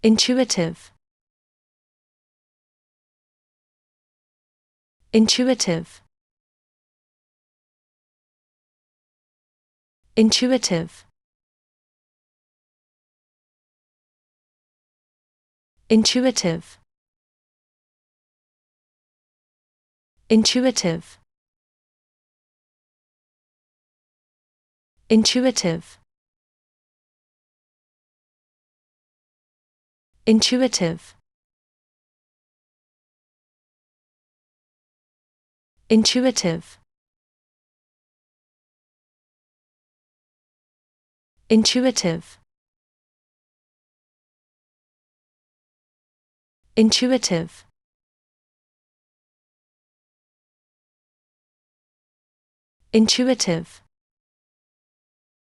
intuitive, intuitive, intuitive, intuitive, intuitive, intuitive, intuitive, intuitive, intuitive, intuitive, intuitive,